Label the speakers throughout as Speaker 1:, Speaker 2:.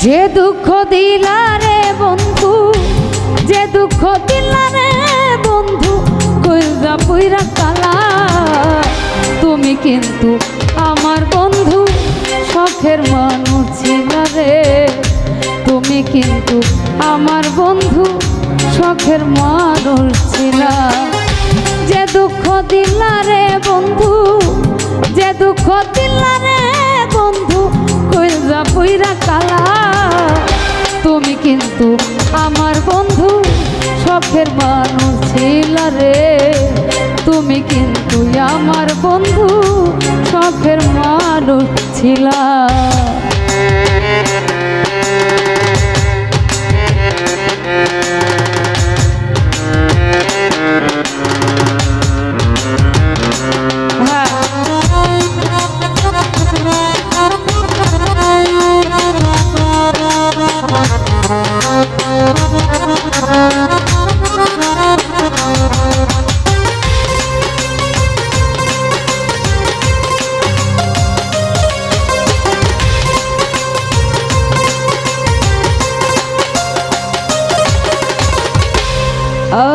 Speaker 1: যে দুঃখ দিলা রে বন্ধু, যে দুঃখ দিলা রে বন্ধু, কইরা পুইরা কালা। তুমি কিন্তু আমার বন্ধু, শখের মানুষ ছিলা রে। তুমি কিন্তু আমার বন্ধু, শখের মানুষ ছিলা। যে দুঃখ দিলা রে বন্ধু, যে দুঃখ দিলা রে বন্ধু, কইরা পুইরা কালা। তুমি কিন্তু আমার বন্ধু, শখের মানুষ ছিলা রে। তুমি কিন্তু আমার বন্ধু, শখের মানুষ ছিলা।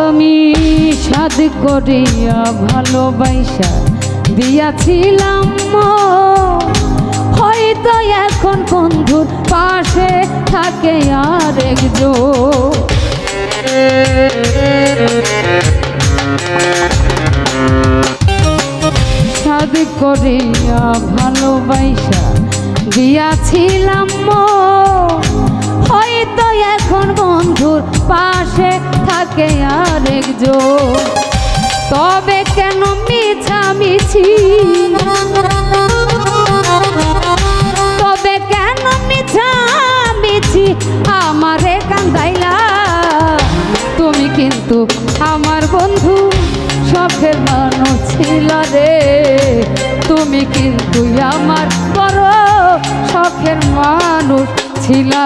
Speaker 1: আমি সাধ করিয়া ভালোবাসা দিয়াছিলাম, হয়তো এখন বন্ধুর পাশে থাকে আরেকজন। সাধ করিয়া ভালোবাসা দিয়াছিলাম, হয়তো এখন বন্ধুর পাশে থাকে আরেকজন। তবে কেন মিছামিছি, তবে কেন মিছামিছি আমারে কান্দাইলা। তুমি কিন্তু আমার বন্ধু, শখের মানুষ ছিলা রে। তুমি কিন্তু আমার বড় শখের মানুষ ছিলা।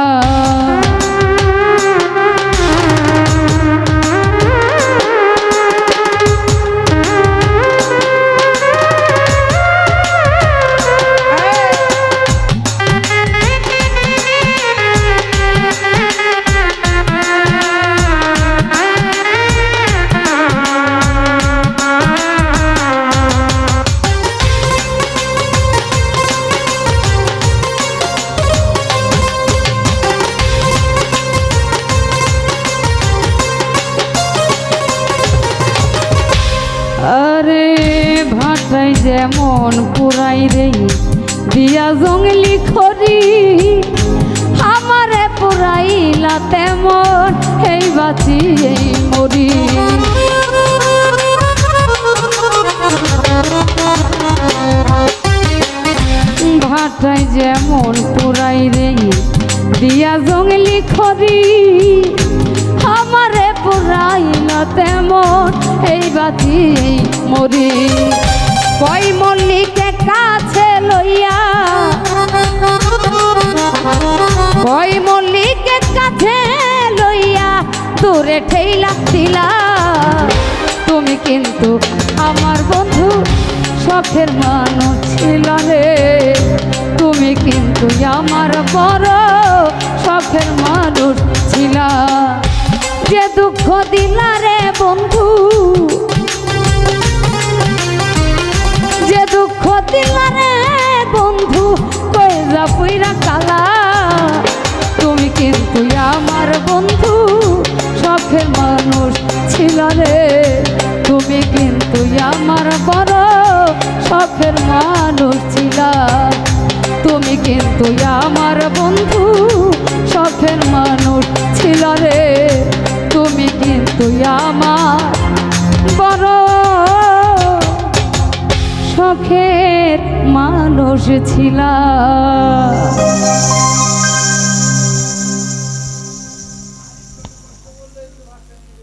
Speaker 1: আরে ভাটাই যেমন পুরাই রে দিয়া জঙ্গলি খড়ি, আমারে পুরাইলা তেমন এই বাঁচি এই মরি। ভাটাই যেমন পুরাই রে দিয়া জঙ্গলি খড়ি, আমারে পুরাইলা তেমন এই বাতি মরি। কই মল্লিকে কাছে লইয়া, কই মল্লিকে কাছে লইয়া দূরে ঠেইলা দিলা। তুমি কিন্তু আমার বন্ধু, শখের মানুষ ছিলা রে। তুমি কিন্তু আমার বড় শখের মানুষ ছিলা। যে দুঃখ দিলা রে বন্ধু, যে দুঃখ দিলা রে বন্ধু, কইরা পুইরা কালা। তুমি কিন্তু আমার বন্ধু, শখের মানুষ ছিলা রে। তুমি কিন্তু আমার বড় শখের মানুষ ছিলা। তুমি কিন্তু আমার বন্ধু, শখের মানুষ ছিলা রে। তুমি কিন্তু আমার বড় শখের মানুষ ছিলা।